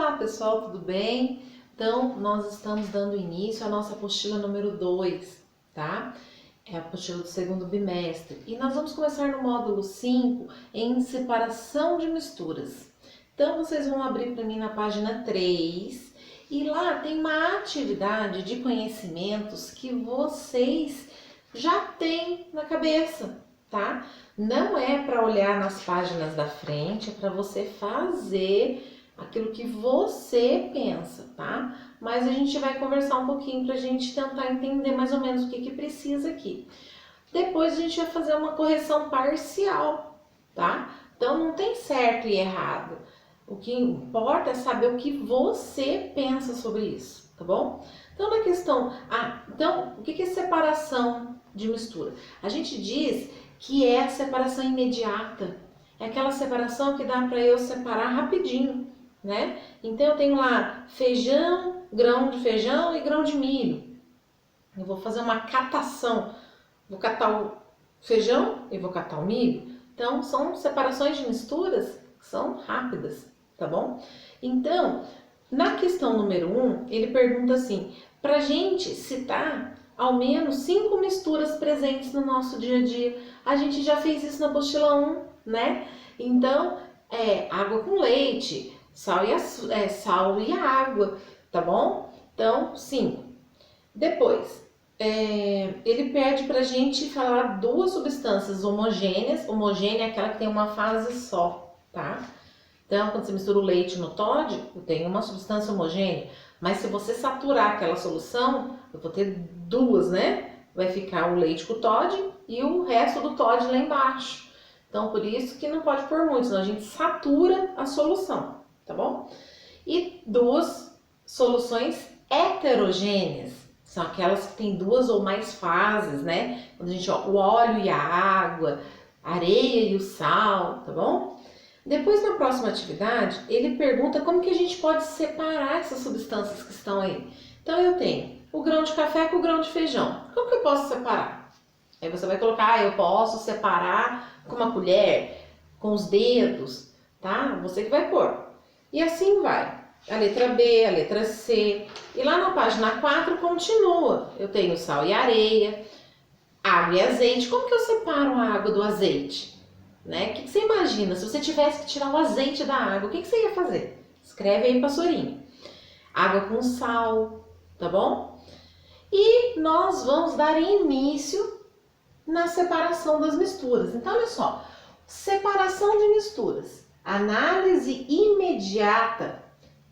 Olá pessoal, tudo bem? Então, nós estamos dando início à nossa apostila número 2, tá? É a apostila do segundo bimestre. E nós vamos começar no módulo 5 em separação de misturas. Então, vocês vão abrir para mim na página 3 e lá tem uma atividade de conhecimentos que vocês já têm na cabeça, tá? Não é para olhar nas páginas da frente, é para você fazer aquilo que você pensa, tá? Mas a gente vai conversar um pouquinho para a gente tentar entender mais ou menos o que precisa aqui. Depois a gente vai fazer uma correção parcial, tá? Então não tem certo e errado. O que importa é saber o que você pensa sobre isso, tá bom? Então na questão, então o que é separação de mistura? A gente diz que é a separação imediata. É aquela separação que dá para eu separar rapidinho, né? Então eu tenho lá feijão, grão de feijão e grão de milho. Eu vou fazer uma catação. Vou catar o feijão e vou catar o milho. Então são separações de misturas que são rápidas, tá bom? Então, na questão número 1, ele pergunta assim: pra gente citar ao menos 5 misturas presentes no nosso dia a dia. A gente já fez isso na apostila 1, né? Então, água com leite, sal e água, tá bom? Então, 5. Depois, ele pede pra gente falar duas substâncias homogêneas. Homogênea é aquela que tem uma fase só, tá? Então, quando você mistura o leite no Toddy, eu tenho uma substância homogênea. Mas se você saturar aquela solução, eu vou ter duas, né? Vai ficar o leite com o Toddy e o resto do Toddy lá embaixo. Então, por isso que não pode pôr muito, senão a gente satura a solução, tá bom? E duas soluções heterogêneas, são aquelas que têm duas ou mais fases, né? Quando a gente, o óleo e a água, a areia e o sal, tá bom? Depois, na próxima atividade, ele pergunta como que a gente pode separar essas substâncias que estão aí. Então, eu tenho o grão de café com o grão de feijão. Como que eu posso separar? Aí você vai colocar, eu posso separar com uma colher, com os dedos, tá? Você que vai pôr. E assim vai. A letra B, a letra C. E lá na página 4 continua. Eu tenho sal e areia, água e azeite. Como que eu separo a água do azeite? Né? O que você imagina? Se você tivesse que tirar o azeite da água, o que você ia fazer? Escreve aí, pastorinho. Água com sal, tá bom? E nós vamos dar início na separação das misturas. Então, olha só. Separação de misturas. Análise imediata.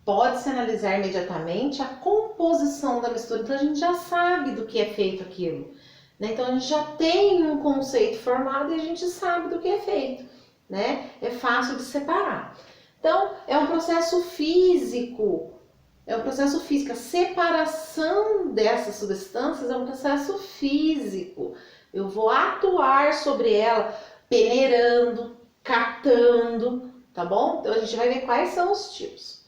Pode-se analisar imediatamente a composição da mistura. Então, a gente já sabe do que é feito aquilo. Né? Então, a gente já tem um conceito formado e a gente sabe do que é feito. Né? É fácil de separar. Então, é um processo físico. É um processo físico. A separação dessas substâncias é um processo físico. Eu vou atuar sobre ela peneirando, catando, tá bom? Então, a gente vai ver quais são os tipos.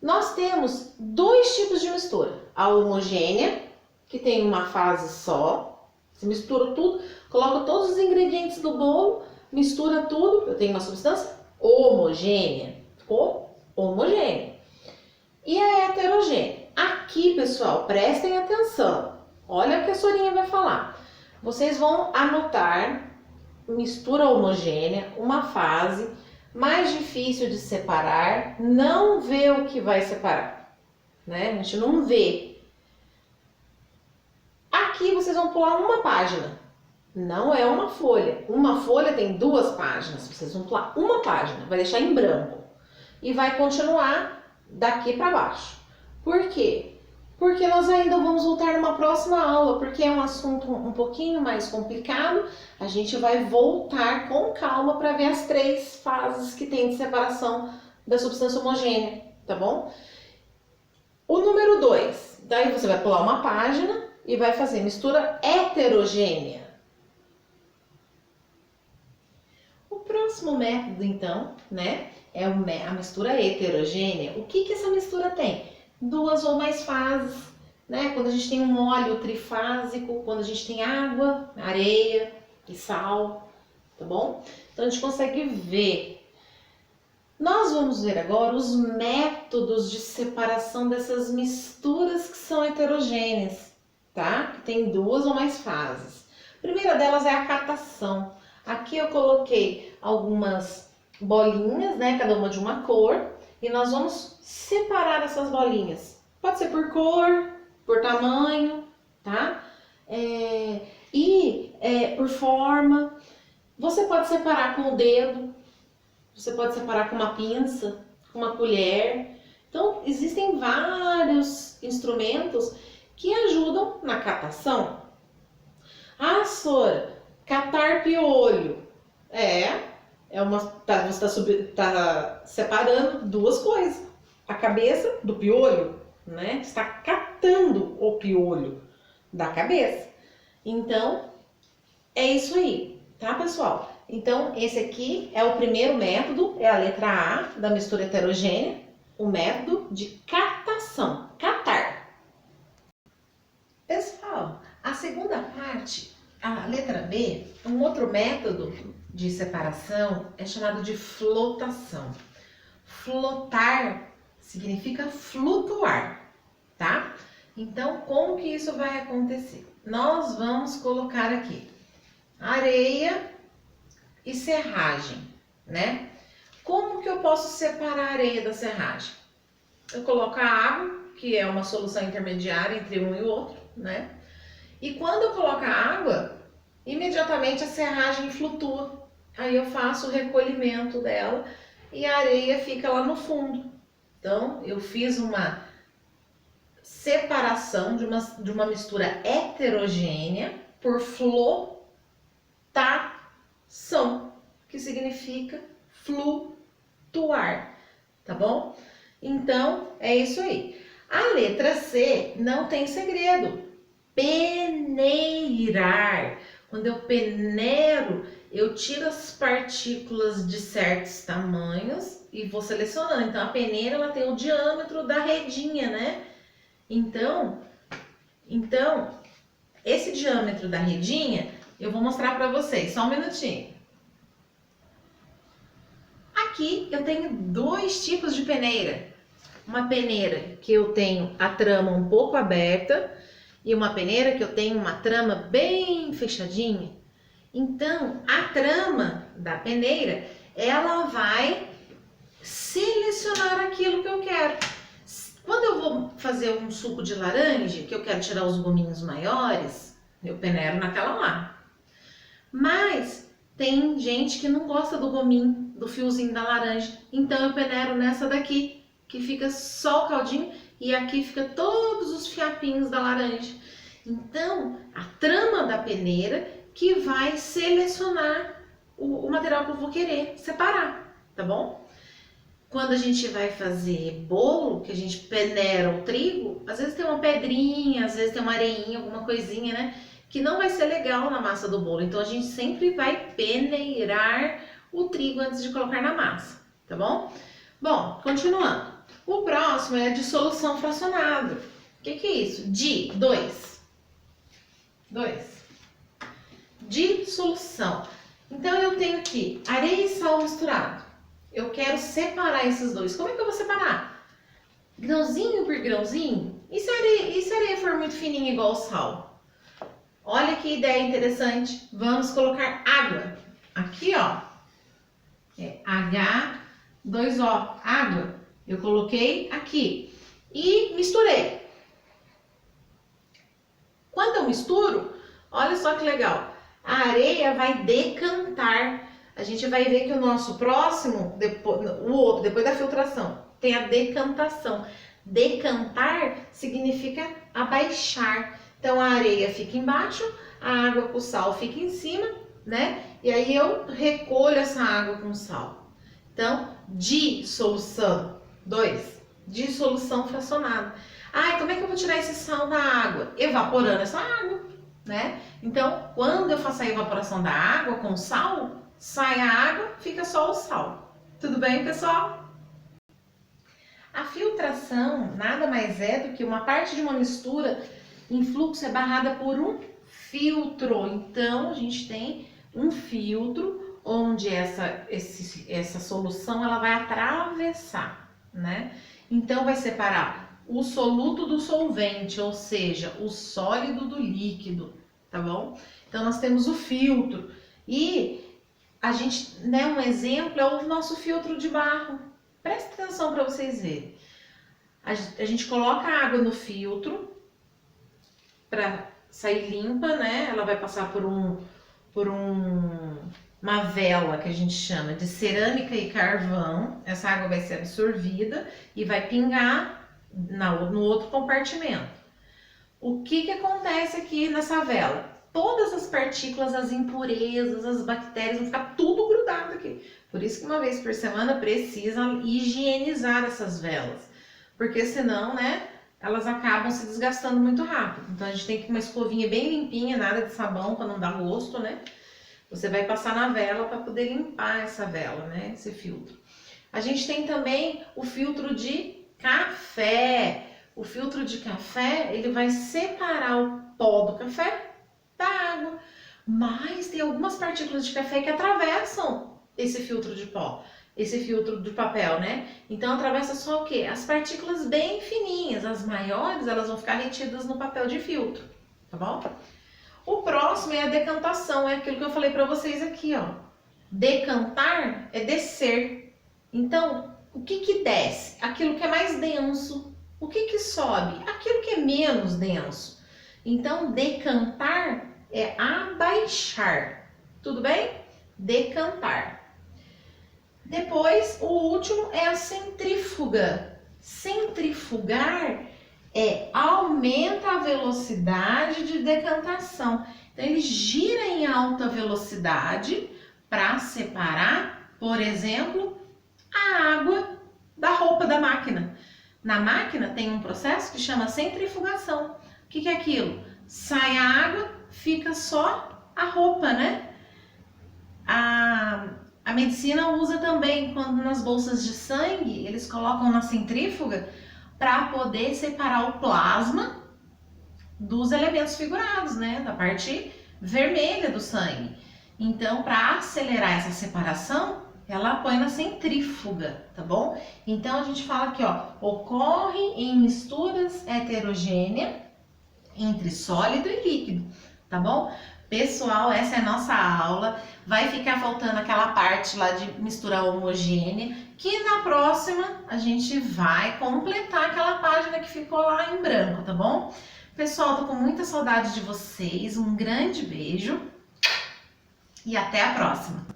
Nós temos dois tipos de mistura. A homogênea, que tem uma fase só. Você mistura tudo, coloca todos os ingredientes do bolo, mistura tudo. Eu tenho uma substância homogênea. Ficou homogênea. E a heterogênea. Aqui, pessoal, prestem atenção. Olha o que a Sorinha vai falar. Vocês vão anotar mistura homogênea, uma fase mais difícil de separar, não vê o que vai separar, né? A gente não vê. Aqui vocês vão pular uma página, não é uma folha. Uma folha tem 2 páginas, vocês vão pular uma página, vai deixar em branco e vai continuar daqui para baixo. Por quê? Porque nós ainda vamos voltar numa próxima aula, porque é um assunto um pouquinho mais complicado. A gente vai voltar com calma para ver as 3 fases que tem de separação da substância homogênea, tá bom? O número 2, daí você vai pular uma página e vai fazer mistura heterogênea. O próximo método, então, né, é a mistura heterogênea. O que essa mistura tem? 2 ou mais fases, né? Quando a gente tem um óleo trifásico, quando a gente tem água, areia e sal, tá bom? Então a gente consegue ver Nós vamos ver agora os métodos de separação dessas misturas que são heterogêneas, tá? Que tem duas ou mais fases. A primeira delas é a catação. Aqui eu coloquei algumas bolinhas, né? Cada uma de uma cor. E nós vamos separar essas bolinhas. Pode ser por cor, por tamanho, tá? Por forma. Você pode separar com o dedo. Você pode separar com uma pinça, com uma colher. Então, existem vários instrumentos que ajudam na catação. Ah, Sora, catar piolho. Você está separando duas coisas. A cabeça do piolho, né? Você está catando o piolho da cabeça. Então, é isso aí, tá, pessoal? Então, esse aqui é o primeiro método, é a letra A da mistura heterogênea, o método de catação, catar. Pessoal, a segunda parte, a letra B, um outro método de separação é chamado de flotação. Flotar significa flutuar, tá? Então, como que isso vai acontecer? Nós vamos colocar aqui areia e serragem, né? Como que eu posso separar a areia da serragem? Eu coloco a água, que é uma solução intermediária entre um e o outro, né? E quando eu coloco a água, imediatamente a serragem flutua. Aí eu faço o recolhimento dela e a areia fica lá no fundo. Então, eu fiz uma separação de uma mistura heterogênea por flotação, que significa flutuar, tá bom? Então, é isso aí. A letra C não tem segredo. Peneirar. Quando eu peneiro, eu tiro as partículas de certos tamanhos e vou selecionando. Então, a peneira ela tem o diâmetro da redinha, né? Então, esse diâmetro da redinha, eu vou mostrar para vocês. Só um minutinho. Aqui eu tenho dois tipos de peneira. Uma peneira que eu tenho a trama um pouco aberta e uma peneira que eu tenho uma trama bem fechadinha. Então, a trama da peneira, ela vai selecionar aquilo que eu quero. Quando eu vou fazer um suco de laranja, que eu quero tirar os gominhos maiores, eu peneiro naquela lá. Mas tem gente que não gosta do gominho, do fiozinho da laranja, então eu peneiro nessa daqui, que fica só o caldinho e aqui fica todos os fiapinhos da laranja. Então, a trama da peneira que vai selecionar o material que eu vou querer separar, tá bom? Quando a gente vai fazer bolo, que a gente peneira o trigo, às vezes tem uma pedrinha, às vezes tem uma areinha, alguma coisinha, né? Que não vai ser legal na massa do bolo. Então, a gente sempre vai peneirar o trigo antes de colocar na massa, tá bom? Bom, continuando. O próximo é a dissolução fracionada. O que é isso? Dois. Dissolução. Então, eu tenho aqui areia e sal misturado. Eu quero separar esses dois. Como é que eu vou separar? Grãozinho por grãozinho? E se a areia for muito fininha igual o sal? Olha que ideia interessante. Vamos colocar água. Aqui, ó. É H2O. Água. Eu coloquei aqui. E misturei. Quando eu misturo, olha só que legal. A areia vai decantar. A gente vai ver que o nosso próximo, o outro, depois da filtração, tem a decantação. Decantar significa abaixar. Então, a areia fica embaixo, a água com sal fica em cima, né? E aí eu recolho essa água com sal. Então, dissolução. 2. Dissolução fracionada. Ai, como é que eu vou tirar esse sal da água? Evaporando essa água, né? Então, quando eu faço a evaporação da água com sal, sai a água, fica só o sal. Tudo bem, pessoal? A filtração nada mais é do que uma parte de uma mistura em fluxo é barrada por um filtro. Então, a gente tem um filtro onde essa solução ela vai atravessar, né? Então vai separar o soluto do solvente, ou seja, o sólido do líquido, tá bom? Então nós temos o filtro e a gente, né, um exemplo é o nosso filtro de barro. Presta atenção para vocês verem. A gente coloca a água no filtro para sair limpa, né? Ela vai passar por uma vela que a gente chama de cerâmica e carvão. Essa água vai ser absorvida e vai pingar no outro compartimento. O que acontece aqui nessa vela? Todas as partículas, as impurezas, as bactérias vão ficar tudo grudado aqui. Por isso que uma vez por semana precisa higienizar essas velas. Porque senão, né, elas acabam se desgastando muito rápido. Então a gente tem que ter uma escovinha bem limpinha, nada de sabão para não dar gosto, né? Você vai passar na vela para poder limpar essa vela, né, esse filtro. A gente tem também o filtro de café. O filtro de café, ele vai separar o pó do café da água, mas tem algumas partículas de café que atravessam esse filtro de pó, esse filtro de papel, né? Então atravessa só o quê? As partículas bem fininhas, as maiores elas vão ficar retidas no papel de filtro, tá bom? O próximo é a decantação, é aquilo que eu falei para vocês aqui, ó. Decantar é descer. Então, o que desce? Aquilo que é mais denso. O que sobe? Aquilo que é menos denso. Então, decantar é abaixar. Tudo bem? Decantar. Depois, o último é a centrífuga. Centrifugar aumenta a velocidade de decantação. Então, ele gira em alta velocidade para separar, por exemplo, a água da roupa da máquina. Na máquina tem um processo que chama centrifugação. O que é aquilo? Sai a água, fica só a roupa, né? A medicina usa também, quando nas bolsas de sangue, eles colocam na centrífuga para poder separar o plasma dos elementos figurados, né? Da parte vermelha do sangue. Então, para acelerar essa separação, ela põe na centrífuga, tá bom? Então, a gente fala aqui, ó, ocorre em misturas heterogêneas entre sólido e líquido, tá bom? Pessoal, essa é a nossa aula. Vai ficar faltando aquela parte lá de mistura homogênea, que na próxima a gente vai completar aquela página que ficou lá em branco, tá bom? Pessoal, tô com muita saudade de vocês. Um grande beijo e até a próxima!